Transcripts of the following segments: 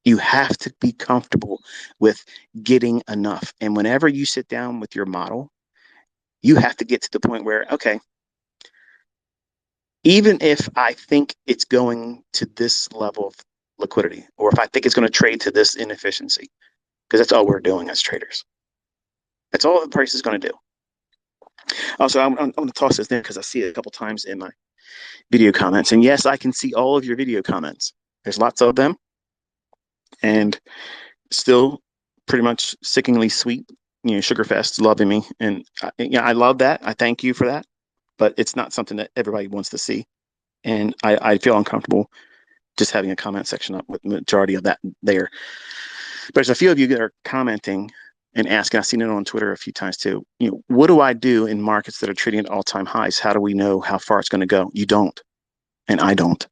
You have to be comfortable with getting enough. And whenever you sit down with your model, you have to get to the point where, okay, even if I think it's going to this level of liquidity, or if I think it's going to trade to this inefficiency, because that's all we're doing as traders. That's all the price is going to do. Also, I'm going to toss this in because I see it a couple times in my video comments. And yes, I can see all of your video comments. There's lots of them, and still pretty much sickeningly sweet. Sugarfest loving me, and I love that. I thank you for that. But it's not something that everybody wants to see, and I feel uncomfortable just having a comment section up with the majority of that there. But there's a few of you that are commenting and asking. I've seen it on Twitter a few times too. What do I do in markets that are trading at all-time highs? How do we know how far it's going to go? You don't, and I don't.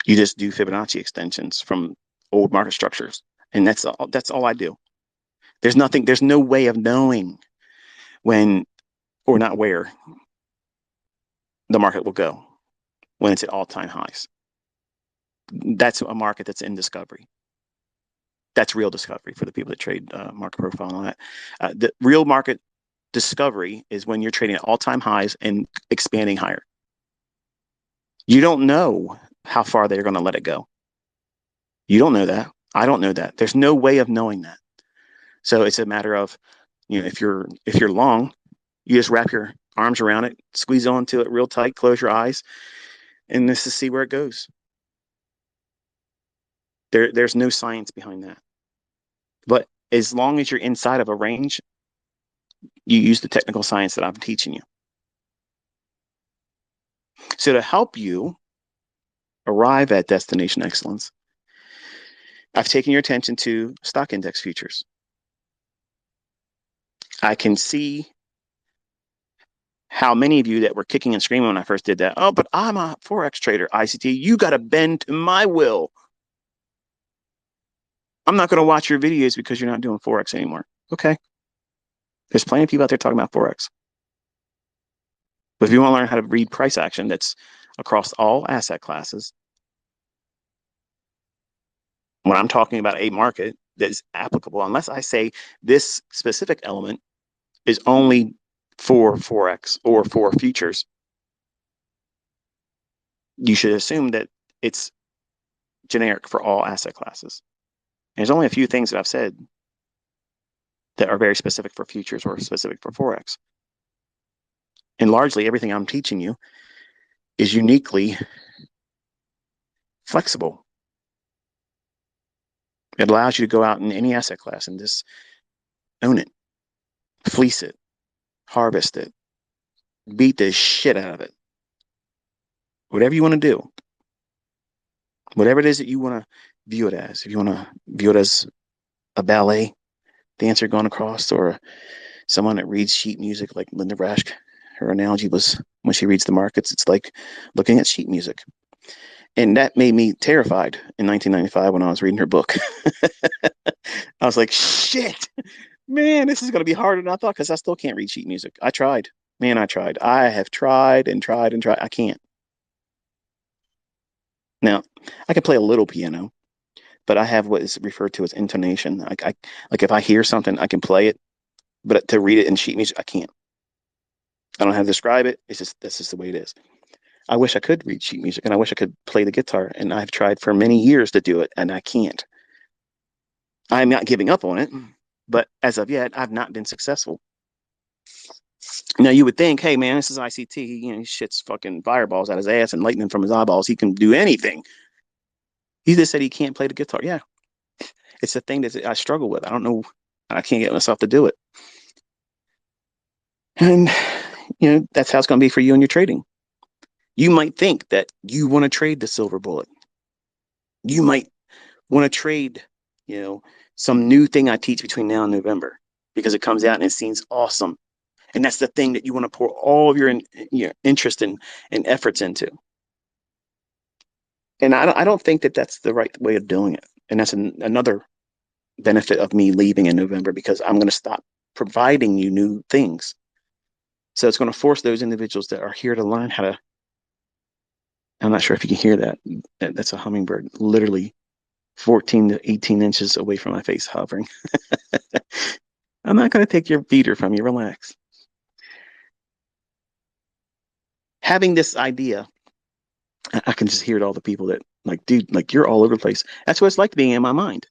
You just do Fibonacci extensions from old market structures, and that's all. That's all I do. There's nothing. There's no way of knowing when or not where the market will go when it's at all-time highs. That's a market that's in discovery. That's real discovery for the people that trade market profile and all that. The real market discovery is when you're trading at all-time highs and expanding higher. You don't know how far they're going to let it go. You don't know that. I don't know that. There's no way of knowing that. So it's a matter of, if you're long, you just wrap your arms around it, squeeze onto it real tight, close your eyes, and this is see where it goes. There's no science behind that. But as long as you're inside of a range, you use the technical science that I'm teaching you. So to help you arrive at destination excellence, I've taken your attention to stock index futures. I can see how many of you that were kicking and screaming when I first did that. Oh, but I'm a Forex trader, ICT. You got to bend to my will. I'm not going to watch your videos because you're not doing Forex anymore. Okay. There's plenty of people out there talking about Forex. But if you want to learn how to read price action that's across all asset classes, when I'm talking about a market that is applicable, unless I say this specific element is only for Forex or for futures, you should assume that it's generic for all asset classes. And there's only a few things that I've said that are very specific for futures or specific for Forex. And largely everything I'm teaching you is uniquely flexible. It allows you to go out in any asset class and just own it, fleece it, harvest it, beat the shit out of it. Whatever you want to do, whatever it is that you want to view it as. If you want to view it as a ballet dancer going across, or someone that reads sheet music like Linda Raschke, her analogy was when she reads the markets, it's like looking at sheet music. And that made me terrified in 1995 when I was reading her book. I was like, shit, man, this is going to be harder than I thought because I still can't read sheet music. I tried. Man, I tried. I have tried and tried and tried. I can't. Now, I can play a little piano, but I have what is referred to as intonation. Like if I hear something, I can play it, but to read it in sheet music, I can't. I don't have to describe it. It's just that's just the way it is. I wish I could read sheet music, and I wish I could play the guitar, and I've tried for many years to do it, and I can't. I'm not giving up on it, but as of yet, I've not been successful. Now you would think, hey man, this is ICT. He shits fucking fireballs out his ass and lightning from his eyeballs. He can do anything. He just said he can't play the guitar. Yeah, it's a thing that I struggle with. I don't know. I can't get myself to do it. And that's how it's going to be for you and your trading. You might think that you want to trade the silver bullet. You might want to trade, some new thing I teach between now and November because it comes out and it seems awesome. And that's the thing that you want to pour all of your interest and efforts into. And I don't think that that's the right way of doing it. And that's another benefit of me leaving in November because I'm going to stop providing you new things. So it's going to force those individuals that are here to learn how to. I'm not sure if you can hear that. That's a hummingbird literally 14 to 18 inches away from my face, hovering. I'm not going to take your beater from you. Relax. Having this idea, I can just hear it all the people that like, dude, like you're all over the place. That's what it's like being in my mind.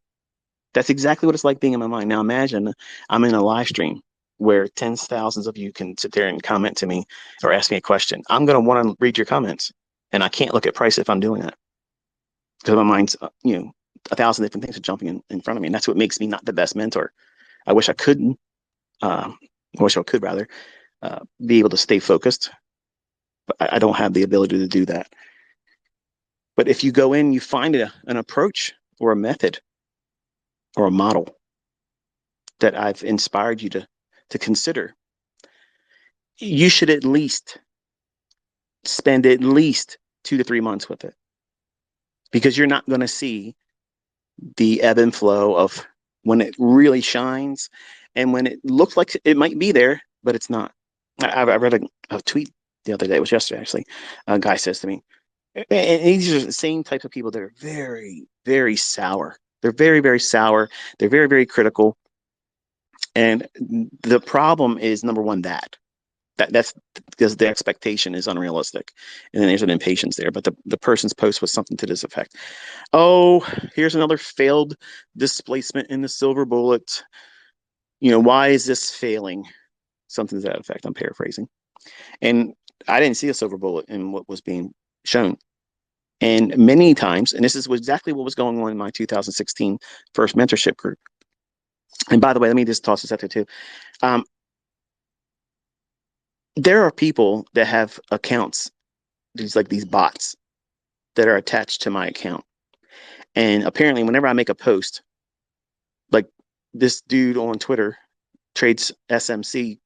That's exactly what it's like being in my mind. Now imagine I'm in a live stream where tens of thousands of you can sit there and comment to me or ask me a question. I'm going to want to read your comments, and I can't look at price if I'm doing that because my mind's, a thousand different things are jumping in front of me. And that's what makes me not the best mentor. I wish I couldn't, I wish I could rather be able to stay focused, but I don't have the ability to do that. But if you go in, you find an approach or a method or a model that I've inspired you to consider, you should at least spend at least 2 to 3 months with it because you're not going to see the ebb and flow of when it really shines and when it looks like it might be there, but it's not. I read a tweet the other day, it was yesterday actually. A guy says to me, and these are the same types of people that are very, very sour. They're very, very sour. They're very, very critical. And the problem is number one, that's because the expectation is unrealistic. And then there's an impatience there. But the person's post was something to this effect. Oh, here's another failed displacement in the silver bullet. Why is this failing? Something to that effect. I'm paraphrasing. And I didn't see a silver bullet in what was being shown. And many times, and this is exactly what was going on in my 2016 first mentorship group. And by the way, let me just toss this out there too. Um, there are people that have accounts, these bots that are attached to my account. And apparently, whenever I make a post, like this dude on Twitter trades SMC,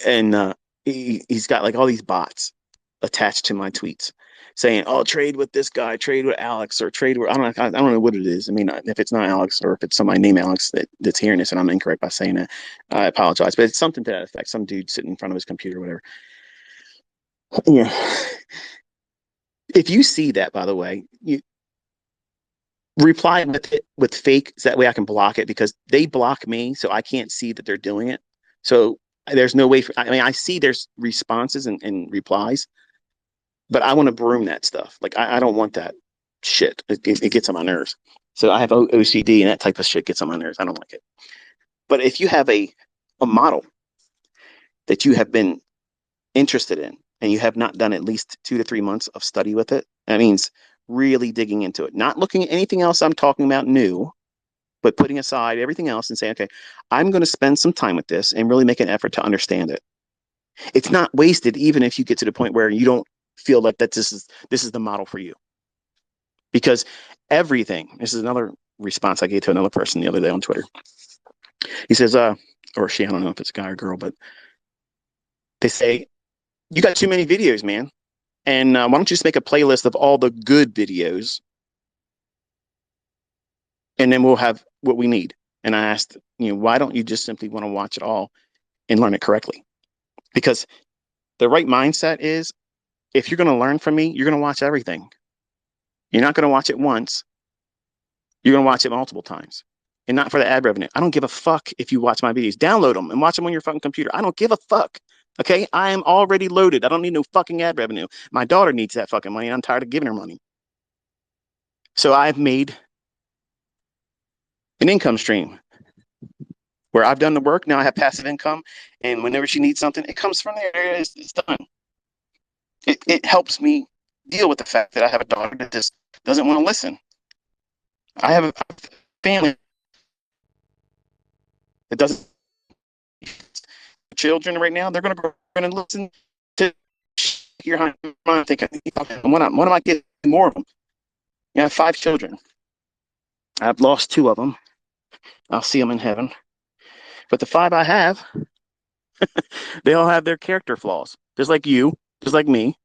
and he's got like all these bots attached to my tweets saying, "Oh, trade with this guy, trade with Alex, or trade with I don't know what it is. I mean, if it's not Alex or if it's somebody named Alex that's hearing this and I'm incorrect by saying that, I apologize. But it's something to that effect. Some dude sitting in front of his computer, or whatever. Yeah. If you see that, by the way, you reply with it with fake, so that way I can block it because they block me, so I can't see that they're doing it. So there's no way I mean, I see there's responses and replies, but I want to broom that stuff. Like I don't want that shit. It gets on my nerves. So I have OCD, and that type of shit gets on my nerves. I don't like it. But if you have a model that you have been interested in, and you have not done at least 2 to 3 months of study with it, that means really digging into it, not looking at anything else I'm talking about new, but putting aside everything else and saying, okay, I'm going to spend some time with this and really make an effort to understand it. It's not wasted, even if you get to the point where you don't feel like that this is the model for you. Because everything, this is another response I gave to another person the other day on Twitter. He says, or she, I don't know if it's a guy or girl, but they say, you got too many videos, man. And why don't you just make a playlist of all the good videos, and then we'll have what we need. And I asked, why don't you just simply want to watch it all and learn it correctly? Because the right mindset is, if you're going to learn from me, you're going to watch everything. You're not going to watch it once. You're going to watch it multiple times. And not for the ad revenue. I don't give a fuck if you watch my videos. Download them and watch them on your fucking computer. I don't give a fuck. Okay? I am already loaded. I don't need no fucking ad revenue. My daughter needs that fucking money. And I'm tired of giving her money. So I've made an income stream where I've done the work. Now I have passive income. And whenever she needs something, it comes from there. It's done. It helps me deal with the fact that I have a daughter that just doesn't want to listen. I have a family that doesn't. Children right now, they're going to listen to hear how I'm thinking. What am I getting more of them? I have 5 children. I've lost 2 of them. I'll see them in heaven. But the 5 I have, they all have their character flaws, just like you, just like me.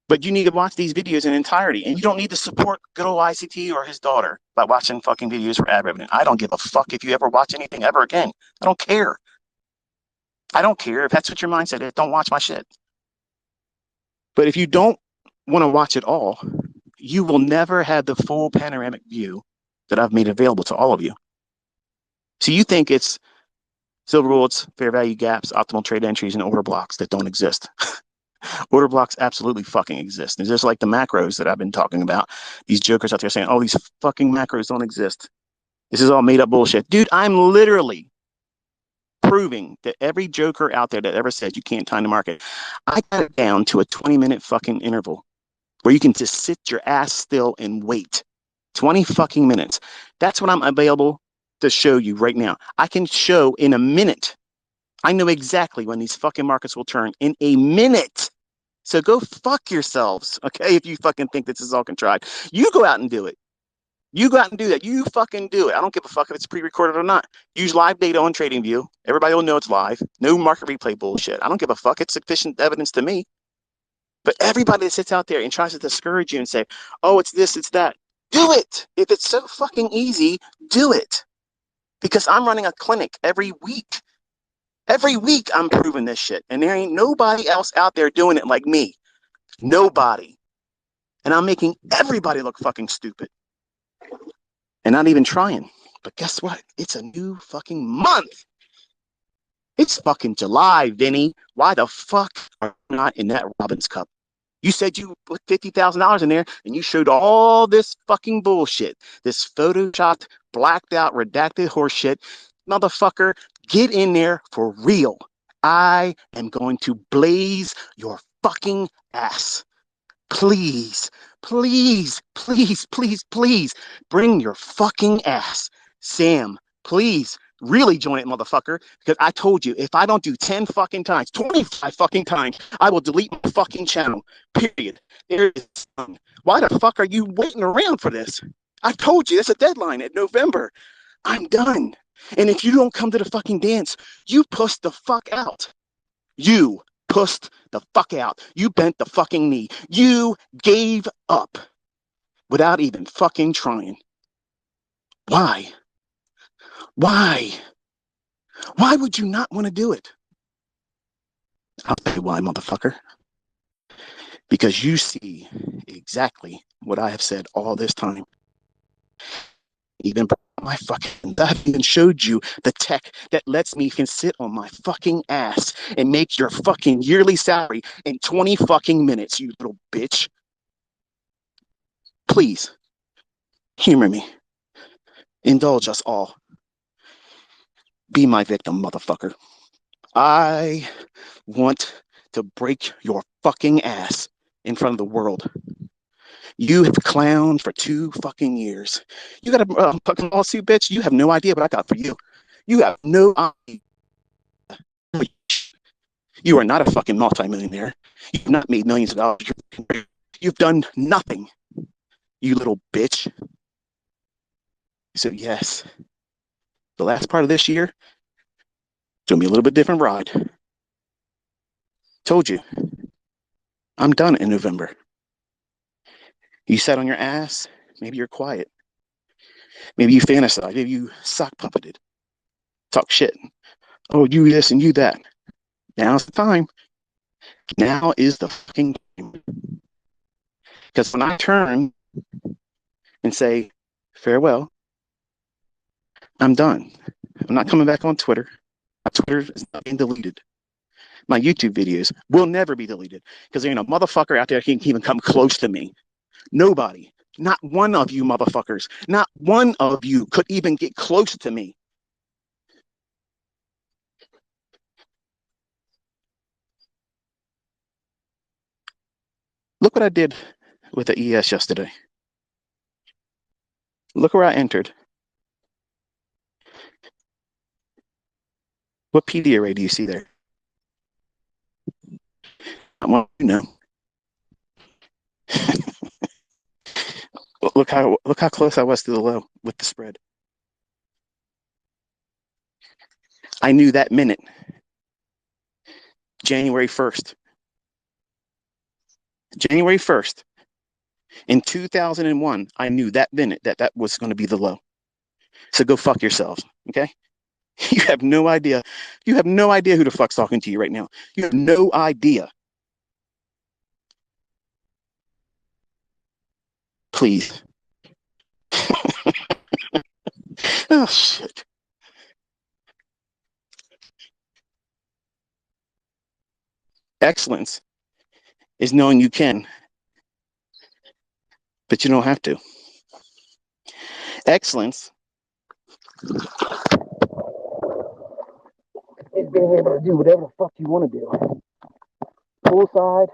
But you need to watch these videos in entirety, and you don't need to support good old ICT or his daughter by watching fucking videos for ad revenue. I don't give a fuck if you ever watch anything ever again. I don't care. I don't care if that's what your mindset is. Don't watch my shit. But if you don't want to watch it all, you will never have the full panoramic view that I've made available to all of you. So you think it's silver bullets, fair value gaps, optimal trade entries, and order blocks that don't exist. Order blocks absolutely fucking exist. It's just like the macros that I've been talking about. These jokers out there saying, oh, these fucking macros don't exist. This is all made up bullshit. Dude, I'm literally proving that every joker out there that ever said you can't time the market, I got it down to a 20-minute fucking interval where you can just sit your ass still and wait. 20 fucking minutes. That's what I'm available to show you right now. I can show in a minute. I know exactly when these fucking markets will turn in a minute. So go fuck yourselves, okay? If you fucking think this is all contrived, you go out and do it. You go out and do that. You fucking do it. I don't give a fuck if it's pre-recorded or not. Use live data on TradingView. Everybody will know it's live. No market replay bullshit. I don't give a fuck. It's sufficient evidence to me. But everybody that sits out there and tries to discourage you and say, oh, it's this, it's that, do it. If it's so fucking easy, do it. Because I'm running a clinic every week. Every week I'm proving this shit. And there ain't nobody else out there doing it like me. Nobody. And I'm making everybody look fucking stupid. And not even trying. But guess what? It's a new fucking month. It's fucking July, Vinny. Why the fuck are you not in that Robbins Cup? You said you put $50,000 in there and you showed all this fucking bullshit. This photoshopped, blacked out, redacted horseshit. Motherfucker, get in there for real. I am going to blaze your fucking ass. Please, please, please, please, please bring your fucking ass. Sam, please really join it, motherfucker. Because I told you, if I don't do 10 fucking times, 25 fucking times, I will delete my fucking channel. Period. There is none. Why the fuck are you waiting around for this? I told you, it's a deadline at November. I'm done. And if you don't come to the fucking dance, you push the fuck out. You pushed the fuck out. You bent the fucking knee. You gave up without even fucking trying. Why? Why? Why would you not want to do it? I'll tell you why, motherfucker. Because you see exactly what I have said all this time. Even my fucking, I've even showed you the tech that lets me can sit on my fucking ass and make your fucking yearly salary in 20 fucking minutes, you little bitch. Please, humor me. Indulge us all. Be my victim, motherfucker. I want to break your fucking ass in front of the world. You have clowned for 2 fucking years. You got a fucking lawsuit, bitch. You have no idea what I got for you. You have no idea. You are not a fucking multimillionaire. You've not made millions of dollars. You've done nothing, you little bitch. So yes, the last part of this year, it's going to be a little bit different ride. Told you. I'm done in November. You sat on your ass. Maybe you're quiet. Maybe you fantasize. Maybe you sock puppeted. Talk shit. Oh, you this and you that. Now's the time. Now is the fucking time. Because when I turn and say farewell, I'm done. I'm not coming back on Twitter. My Twitter is not being deleted. My YouTube videos will never be deleted because there ain't a motherfucker out there who can even come close to me. Nobody. Not one of you motherfuckers. Not one of you could even get close to me. Look what I did with the ES yesterday. Look where I entered. What PD array do you see there? I want you to know. Look how close I was to the low with the spread. I knew that minute. January 1st. January 1st. In 2001, I knew that minute that was going to be the low. So go fuck yourselves, okay? You have no idea. You have no idea who the fuck's talking to you right now. You have no idea. please. Oh, shit. Excellence is knowing you can, but you don't have to. Excellence is being able to do whatever the fuck you want to do, poolside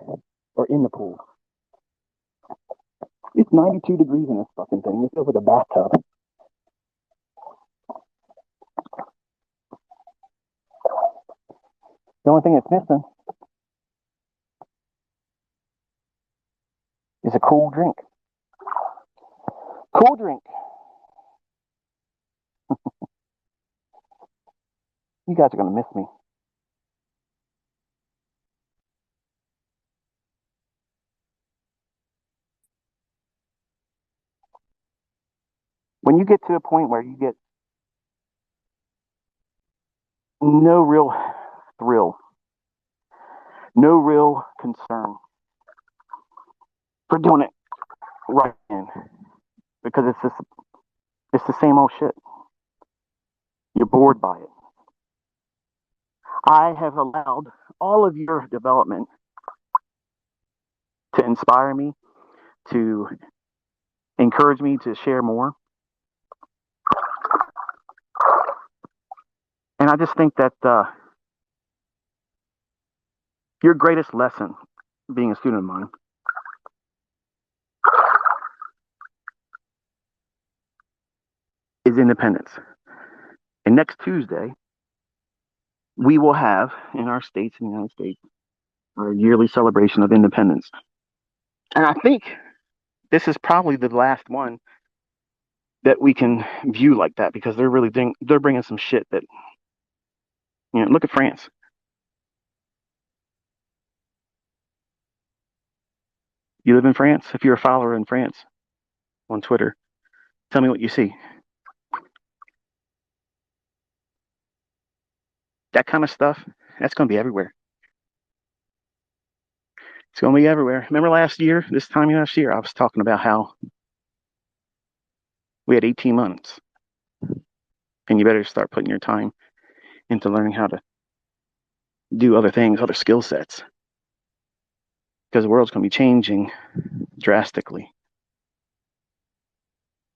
or in the pool. It's 92 degrees in this fucking thing. It feels like a bathtub. The only thing that's missing is a cool drink. Cool drink. You guys are going to miss me. When you get to a point where you get no real thrill, no real concern for doing it right in, because it's the same old shit. You're bored by it. I have allowed all of your development to inspire me, to encourage me to share more. And I just think that your greatest lesson being a student of mine is independence. And next Tuesday, we will have in our states, in the United States, our yearly celebration of independence. And I think this is probably the last one that we can view like that, because they're bringing some shit that, look at France. You live in France? If you're a follower in France on Twitter, tell me what you see. That kind of stuff, that's going to be everywhere. It's going to be everywhere. Remember this time last year, I was talking about how we had 18 months. And you better start putting your time into learning how to do other things, other skill sets. Because the world's going to be changing drastically.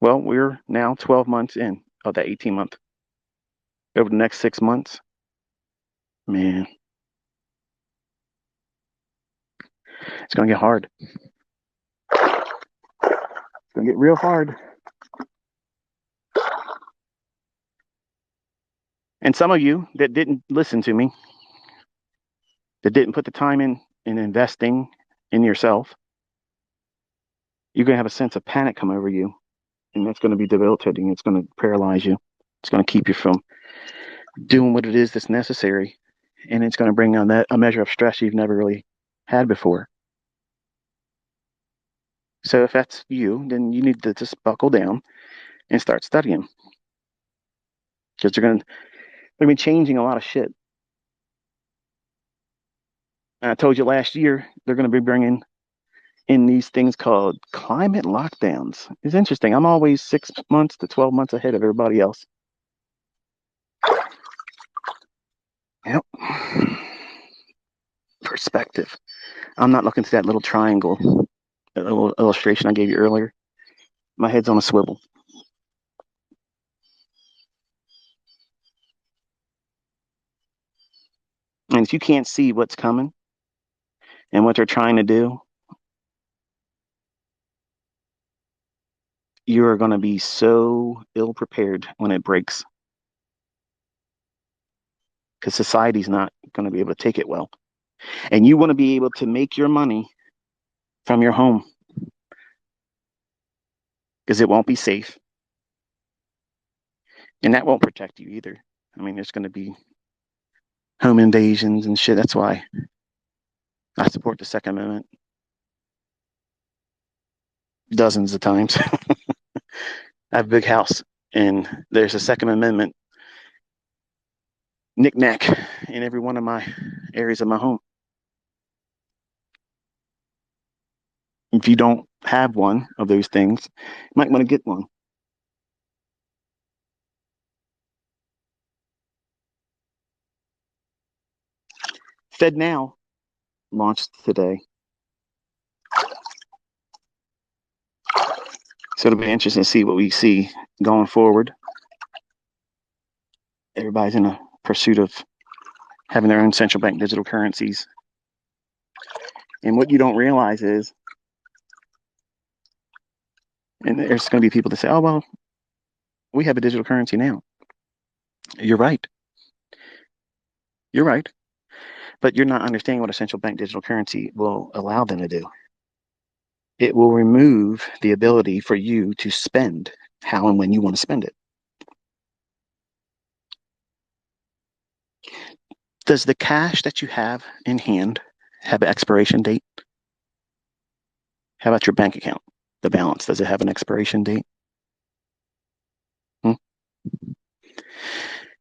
Well, we're now 12 months in of that 18-month. Over the next 6 months, man, it's going to get hard. It's going to get real hard. And some of you that didn't listen to me, that didn't put the time in investing in yourself, you're going to have a sense of panic come over you. And that's going to be debilitating. It's going to paralyze you. It's going to keep you from doing what it is that's necessary. And it's going to bring on a measure of stress you've never really had before. So if that's you, then you need to just buckle down and start studying. Because they're going to be changing a lot of shit. And I told you last year, they're going to be bringing in these things called climate lockdowns. It's interesting. I'm always 6 months to 12 months ahead of everybody else. Yep. Perspective. I'm not looking to that little triangle, that little illustration I gave you earlier. My head's on a swivel. And if you can't see what's coming and what they're trying to do, you're going to be so ill prepared when it breaks. Because society's not going to be able to take it well. And you want to be able to make your money from your home. Because it won't be safe. And that won't protect you either. I mean, there's going to be home invasions and shit. That's why I support the Second Amendment dozens of times. I have a big house, and there's a Second Amendment knickknack in every one of my areas of my home. If you don't have one of those things, you might want to get one. FedNow launched today. So it'll be interesting to see what we see going forward. Everybody's in a pursuit of having their own central bank digital currencies. And what you don't realize is, and there's going to be people that say, oh, well, we have a digital currency now. You're right. You're right. But you're not understanding what a central bank digital currency will allow them to do. It will remove the ability for you to spend how and when you want to spend it. Does the cash that you have in hand have an expiration date? How about your bank account? The balance, does it have an expiration date?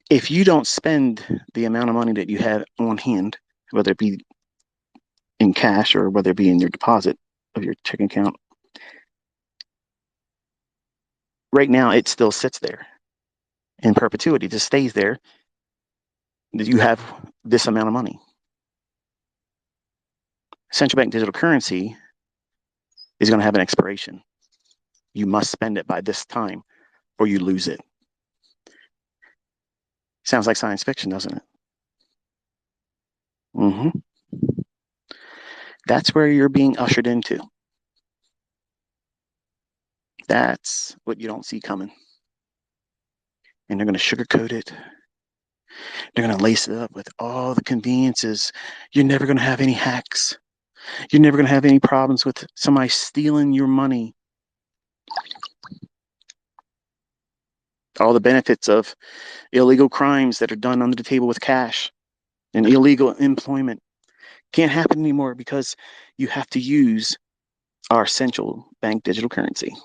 If you don't spend the amount of money that you have on hand, whether it be in cash or whether it be in your deposit of your checking account, right now it still sits there in perpetuity, just stays there. You have this amount of money. Central bank digital currency is going to have an expiration. You must spend it by this time or you lose it. Sounds like science fiction, doesn't it? Mm-hmm. That's where you're being ushered into. That's what you don't see coming. And they're going to sugarcoat it. They're going to lace it up with all the conveniences. You're never going to have any hacks. You're never going to have any problems with somebody stealing your money. All the benefits of illegal crimes that are done under the table with cash and illegal employment can't happen anymore because you have to use our central bank digital currency.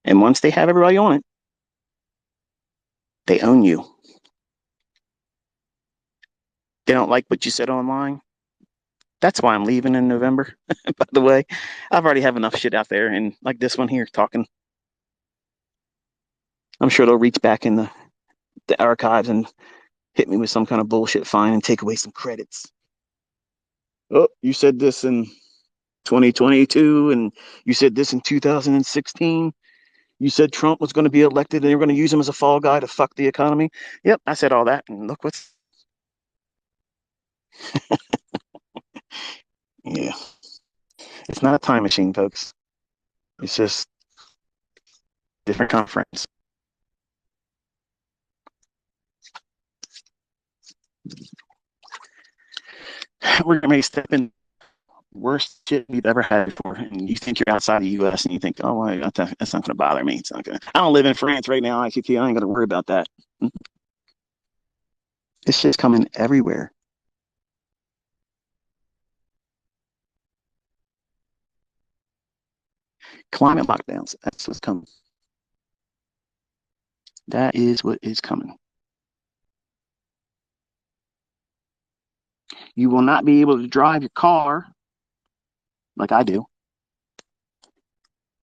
And once they have everybody on it, they own you. They don't like what you said online. That's why I'm leaving in November. By the way, I've already have enough shit out there, and like this one here talking. I'm sure they'll reach back in the archives and hit me with some kind of bullshit fine and take away some credits. Oh, you said this in 2022, and you said this in 2016. You said Trump was going to be elected and they were going to use him as a fall guy to fuck the economy. Yep, I said all that, and look what's. Yeah, it's not a time machine, folks. It's just different conference. We're going to step in worst shit we've ever had before. And you think you're outside the U.S. and you think, oh, well, that's not going to bother me. It's not going to. I don't live in France right now, ICT. I ain't going to worry about that. This shit's coming everywhere. Climate lockdowns. That's what's coming. That is what is coming. You will not be able to drive your car like I do.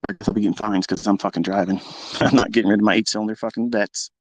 I guess I'll be getting fines because I'm fucking driving. I'm not getting rid of my 8-cylinder fucking bets.